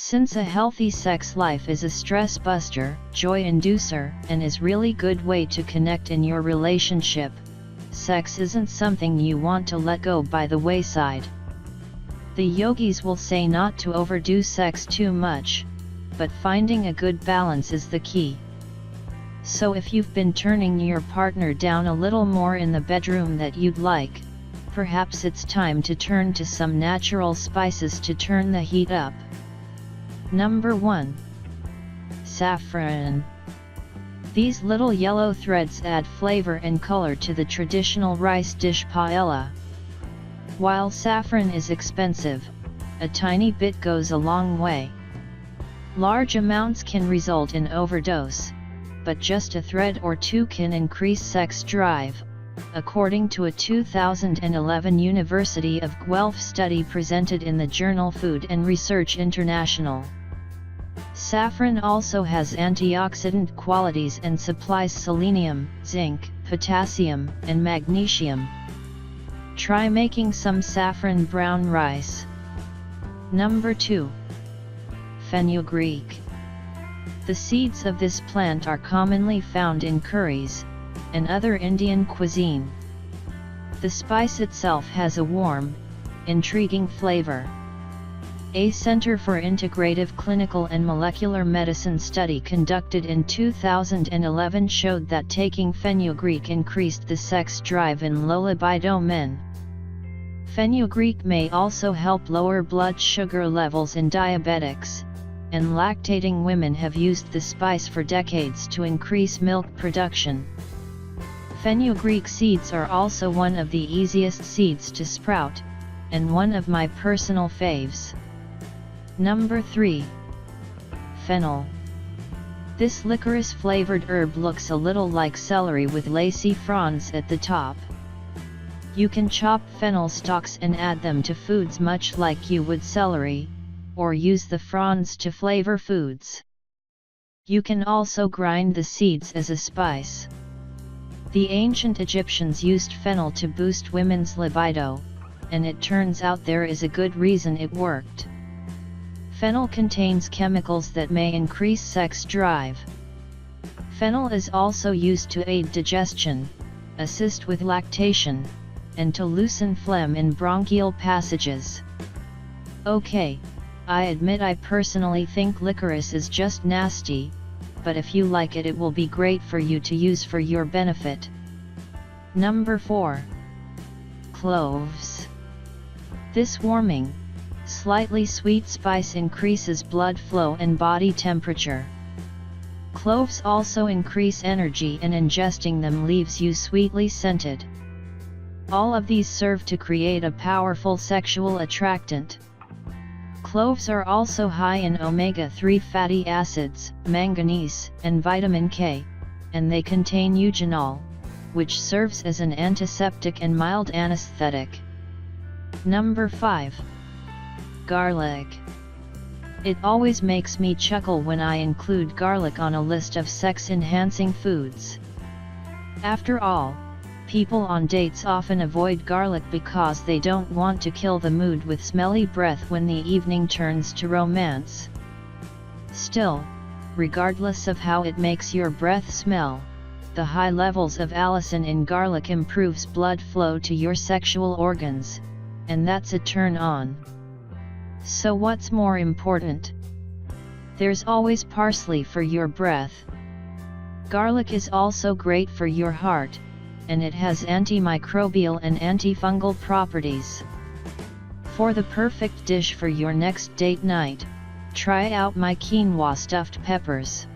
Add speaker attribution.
Speaker 1: Since a healthy sex life is a stress buster, joy inducer, and is really good way to connect in your relationship, sex isn't something you want to let go by the wayside. The yogis will say not to overdo sex too much, but finding a good balance is the key. So if you've been turning your partner down a little more in the bedroom that you'd like, perhaps it's time to turn to some natural spices to turn the heat up. Number 1. Saffron. These little yellow threads add flavor and color to the traditional rice dish paella. While saffron is expensive, a tiny bit goes a long way. Large amounts can result in overdose, but just a thread or two can increase sex drive, according to a 2011 University of Guelph study presented in the journal Food and Research International. Saffron also has antioxidant qualities and supplies selenium, zinc, potassium, and magnesium. Try making some saffron brown rice. Number 2. Fenugreek. The seeds of this plant are commonly found in curries and other Indian cuisine. The spice itself has a warm, intriguing flavor. A Center for Integrative Clinical and Molecular Medicine study conducted in 2011 showed that taking fenugreek increased the sex drive in low libido men. Fenugreek may also help lower blood sugar levels in diabetics, and lactating women have used the spice for decades to increase milk production. Fenugreek seeds are also one of the easiest seeds to sprout, and one of my personal faves. Number 3. Fennel. This licorice-flavored herb looks a little like celery with lacy fronds at the top. You can chop fennel stalks and add them to foods much like you would celery, or use the fronds to flavor foods. You can also grind the seeds as a spice. The ancient Egyptians used fennel to boost women's libido, and it turns out there is a good reason it worked. Fennel contains chemicals that may increase sex drive. Fennel is also used to aid digestion, assist with lactation, and to loosen phlegm in bronchial passages. Okay, I admit I personally think licorice is just nasty, but if you like it, it will be great for you to use for your benefit. Number 4. Cloves. This warming, slightly sweet spice increases blood flow and body temperature. Cloves also increase energy, and ingesting them leaves you sweetly scented. All of these serve to create a powerful sexual attractant. Cloves are also high in omega-3 fatty acids, manganese, and vitamin K, and they contain eugenol, which serves as an antiseptic and mild anesthetic. Number 5. Garlic. It always makes me chuckle when I include garlic on a list of sex-enhancing foods. After all, people on dates often avoid garlic because they don't want to kill the mood with smelly breath when the evening turns to romance. Still, regardless of how it makes your breath smell, the high levels of allicin in garlic improves blood flow to your sexual organs, and that's a turn on. So what's more important? There's always parsley for your breath. Garlic is also great for your heart, and it has antimicrobial and antifungal properties. For the perfect dish for your next date night, try out my quinoa stuffed peppers.